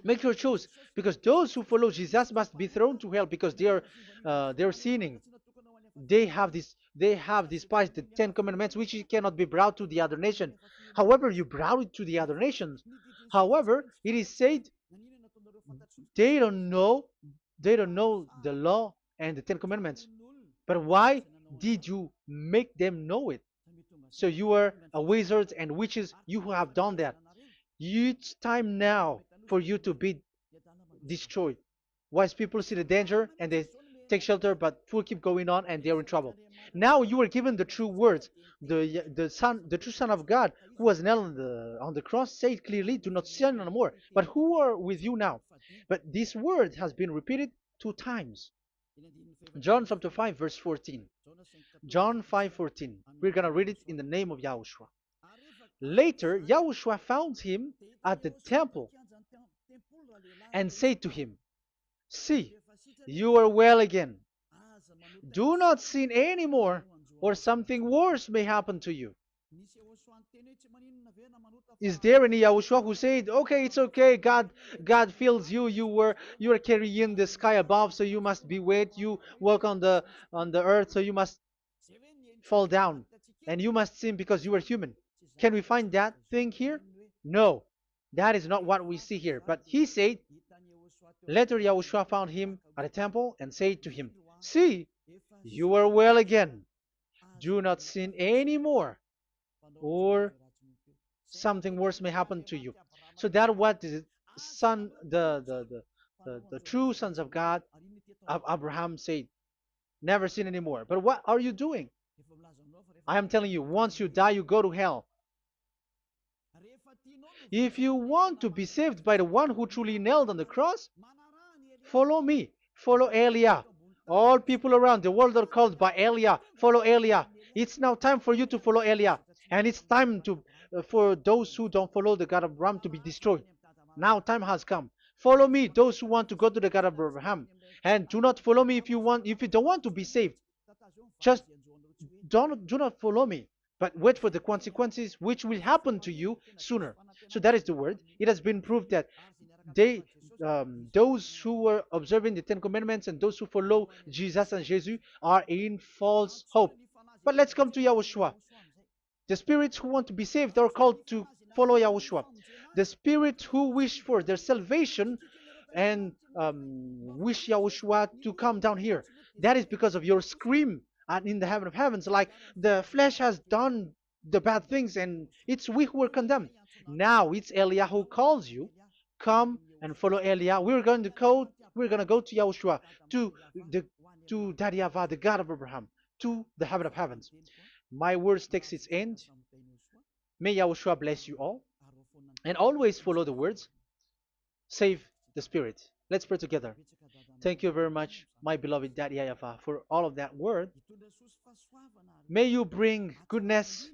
Make your choice, because those who follow Jesus must be thrown to hell because they're sinning. They have despised the Ten Commandments, which cannot be brought to the other nation. However, you brought it to the other nations. However, it is said they don't know they don't know the law and the Ten Commandments. But why did you make them know it? So you are a wizard and witches, you who have done that. It's time now for you to be destroyed. Wise people see the danger and they take shelter, but fool keep going on and they are in trouble. Now you are given the true words. The true Son of God, who was nailed on the cross, said clearly, "Do not sin no more." But who are with you now? But this word has been repeated 2 times. John chapter 5 verse 14. John 5:14. We're gonna read it in the name of Yahushua. Later, Yahushua found him at the temple and said to him, "See, you are well again. Do not sin anymore, or something worse may happen to you." Is there any Yahushua who said, "Okay, it's okay, God fills you, you are carrying the sky above, so you must be wet, you walk on the earth, so you must fall down, and you must sin because you are human"? Can we find that thing here? No, that is not what we see here. But he said, later Yahushua found him at a temple and said to him, "See, you are well again. Do not sin anymore, or something worse may happen to you." So that what the son, the true sons of God of Abraham said, never sin anymore. But what are you doing? I am telling you, once you die, you go to hell. If you want to be saved by the one who truly nailed on the cross, follow me. Follow Elia. All people around the world are called by Elia. Follow Elia. It's now time for you to follow Elia. And it's time for those who don't follow the God of Abraham to be destroyed. Now time has come. Follow me, those who want to go to the God of Abraham. And do not follow me if you don't want to be saved. Just do not follow me, but wait for the consequences which will happen to you sooner. So that is the word. It has been proved that they those who were observing the Ten Commandments and those who follow Jesus and Jesus are in false hope. But let's come to Yahushua. The spirits who want to be saved are called to follow Yahushua. The spirits who wish for their salvation and wish Yahushua to come down here. That is because of your scream in the heaven of heavens. Like the flesh has done the bad things and it's we who are condemned. Now it's Eliah who calls you. Come and follow Eliah. We're going to go to Yahushua, to the to Daddy Yahvah, the God of Abraham, to the heaven of heavens. My words takes its end. May Yahushua bless you all. And always follow the words. Save the spirit. Let's pray together. Thank you very much, my beloved Daddy Yahvah, for all of that word. May you bring goodness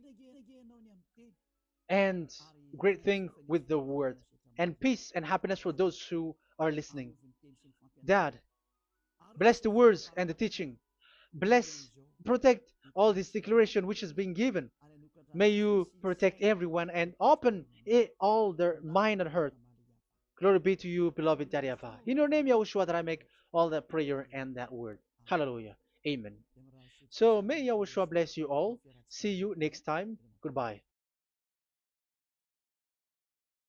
and great thing with the word, and peace and happiness for those who are listening. Dad, bless the words and the teaching. Bless, protect all this declaration which is being given. May you protect everyone and open all their mind and heart. Glory be to you, beloved Daddy Ava. In your name, Yahushua, that I make all that prayer and that word. Hallelujah. Amen. So may Yahushua bless you all. See you next time. Goodbye.